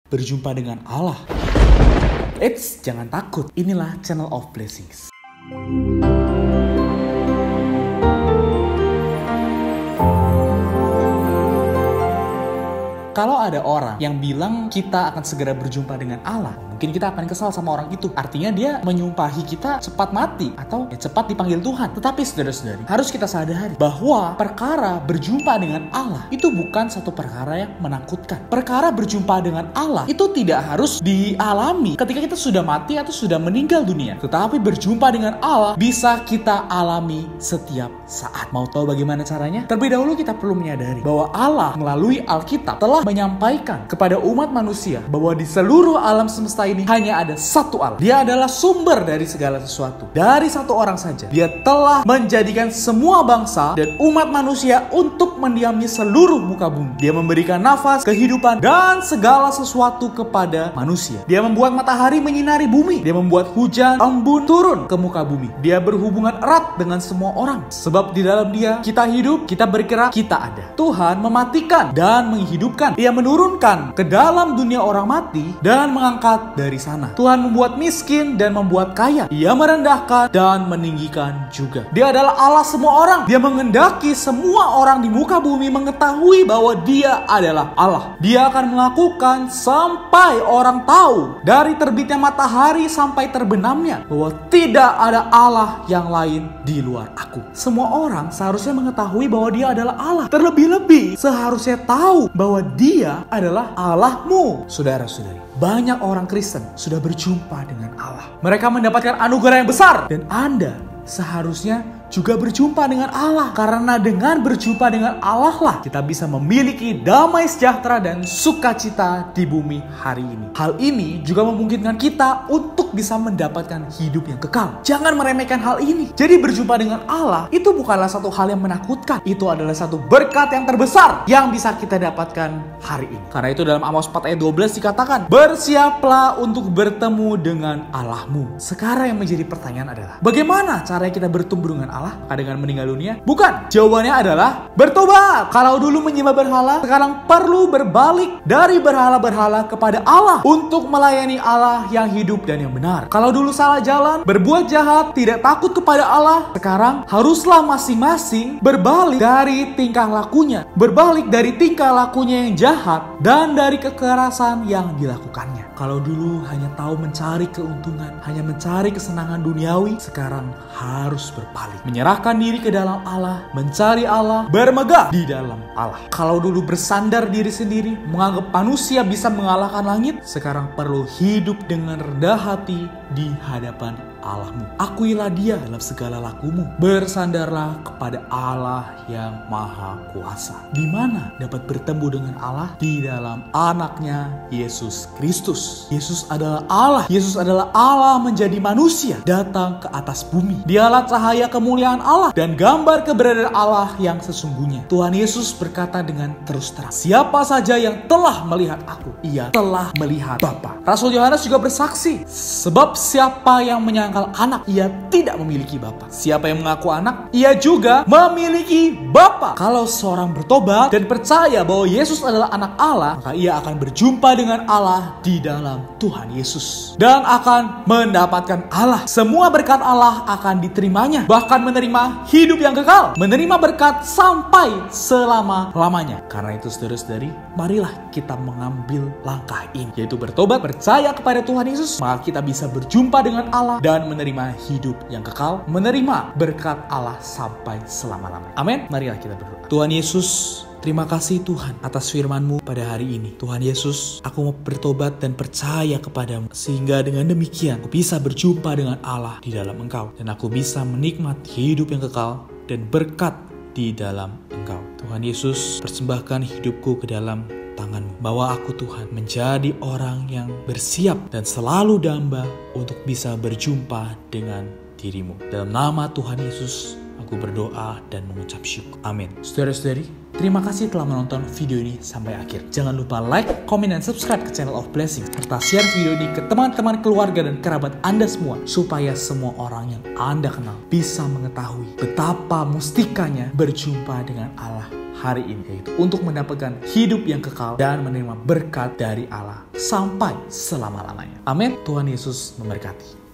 berjumpa dengan Allah. Eits, jangan takut. Inilah Channel of Blessings. Kalau ada orang yang bilang kita akan segera berjumpa dengan Allah, mungkin kita akan kesal sama orang itu. Artinya dia menyumpahi kita cepat mati atau cepat dipanggil Tuhan. Tetapi saudara-saudari, harus kita sadari bahwa perkara berjumpa dengan Allah itu bukan satu perkara yang menakutkan. Perkara berjumpa dengan Allah itu tidak harus dialami ketika kita sudah mati atau sudah meninggal dunia. Tetapi berjumpa dengan Allah bisa kita alami setiap saat. Mau tahu bagaimana caranya? Terlebih dahulu kita perlu menyadari bahwa Allah melalui Alkitab telah menyampaikan kepada umat manusia bahwa di seluruh alam semesta ini hanya ada satu Allah. Dia adalah sumber dari segala sesuatu. Dari satu orang saja, Dia telah menjadikan semua bangsa dan umat manusia untuk mendiami seluruh muka bumi. Dia memberikan nafas, kehidupan, dan segala sesuatu kepada manusia. Dia membuat matahari menyinari bumi. Dia membuat hujan, embun turun ke muka bumi. Dia berhubungan erat dengan semua orang. Sebab di dalam Dia kita hidup, kita bergerak, kita ada. Tuhan mematikan dan menghidupkan. Ia menurunkan ke dalam dunia orang mati dan mengangkat dari sana. Tuhan membuat miskin dan membuat kaya. Ia merendahkan dan meninggikan juga. Dia adalah Allah semua orang. Dia mengendaki semua orang di muka bumi mengetahui bahwa Dia adalah Allah. Dia akan melakukan sampai orang tahu dari terbitnya matahari sampai terbenamnya bahwa tidak ada Allah yang lain di luar aku. Semua orang seharusnya mengetahui bahwa Dia adalah Allah. Terlebih-lebih seharusnya tahu bahwa Dia adalah Allahmu. Saudara-saudari, banyak orang Kristen sudah berjumpa dengan Allah. Mereka mendapatkan anugerah yang besar. Dan Anda seharusnya juga berjumpa dengan Allah. Karena dengan berjumpa dengan Allah lah kita bisa memiliki damai sejahtera dan sukacita di bumi hari ini. Hal ini juga memungkinkan kita untuk bisa mendapatkan hidup yang kekal. Jangan meremehkan hal ini. Jadi berjumpa dengan Allah itu bukanlah satu hal yang menakutkan. Itu adalah satu berkat yang terbesar yang bisa kita dapatkan hari ini. Karena itu dalam Amos 4 ayat 12 dikatakan, bersiaplah untuk bertemu dengan Allahmu. Sekarang yang menjadi pertanyaan adalah, bagaimana caranya kita bertemu dengan Allah? Dengan meninggal dunia? Bukan. Jawabannya adalah bertobat. Kalau dulu menyembah berhala, sekarang perlu berbalik dari berhala-berhala kepada Allah untuk melayani Allah yang hidup dan yang benar. Kalau dulu salah jalan, berbuat jahat, tidak takut kepada Allah, sekarang haruslah masing-masing berbalik dari tingkah lakunya. Berbalik dari tingkah lakunya yang jahat dan dari kekerasan yang dilakukannya. Kalau dulu hanya tahu mencari keuntungan, hanya mencari kesenangan duniawi, sekarang harus berbalik. Menyerahkan diri ke dalam Allah, mencari Allah, bermegah di dalam Allah. Kalau dulu bersandar diri sendiri, menganggap manusia bisa mengalahkan langit, sekarang perlu hidup dengan rendah hati di hadapan Allahmu. Akuilah Dia dalam segala lakumu. Bersandarlah kepada Allah yang Maha Kuasa. Di mana dapat bertemu dengan Allah? Di dalam anaknya Yesus Kristus. Yesus adalah Allah. Yesus adalah Allah menjadi manusia, datang ke atas bumi. Dialah cahaya kemuliaan Allah dan gambar keberadaan Allah yang sesungguhnya. Tuhan Yesus berkata dengan terus terang, siapa saja yang telah melihat aku, ia telah melihat Bapa. Rasul Yohanes juga bersaksi, sebab siapa yang menyangkal anak, ia tidak memiliki Bapa. Siapa yang mengaku anak, ia juga memiliki Bapa. Kalau seorang bertobat dan percaya bahwa Yesus adalah anak Allah, maka ia akan berjumpa dengan Allah di dalam Tuhan Yesus dan akan mendapatkan Allah. Semua berkat Allah akan diterimanya, bahkan menerima hidup yang kekal, menerima berkat sampai selama-lamanya. Karena itu saudara-saudari, marilah kita mengambil langkah ini, yaitu bertobat, percaya kepada Tuhan Yesus, maka kita bisa berjumpa dengan Allah dan menerima hidup yang kekal, menerima berkat Allah sampai selama-lamanya. Amin. Marilah kita berdoa. Tuhan Yesus, terima kasih Tuhan atas firman-Mu pada hari ini. Tuhan Yesus, aku mau bertobat dan percaya kepadamu, sehingga dengan demikian aku bisa berjumpa dengan Allah di dalam Engkau, dan aku bisa menikmati hidup yang kekal dan berkat di dalam Engkau. Tuhan Yesus, persembahkan hidupku ke dalam tangan-Mu. Bawa aku Tuhan menjadi orang yang bersiap dan selalu damba untuk bisa berjumpa dengan diri-Mu. Dalam nama Tuhan Yesus, aku berdoa dan mengucap syukur. Amin. Saudara-saudari, terima kasih telah menonton video ini sampai akhir. Jangan lupa like, komen, dan subscribe ke Channel of Blessings, serta share video ini ke teman-teman, keluarga, dan kerabat Anda semua, supaya semua orang yang Anda kenal bisa mengetahui betapa mustikanya berjumpa dengan Allah hari ini, yaitu untuk mendapatkan hidup yang kekal dan menerima berkat dari Allah sampai selama-lamanya. Amin. Tuhan Yesus memberkati.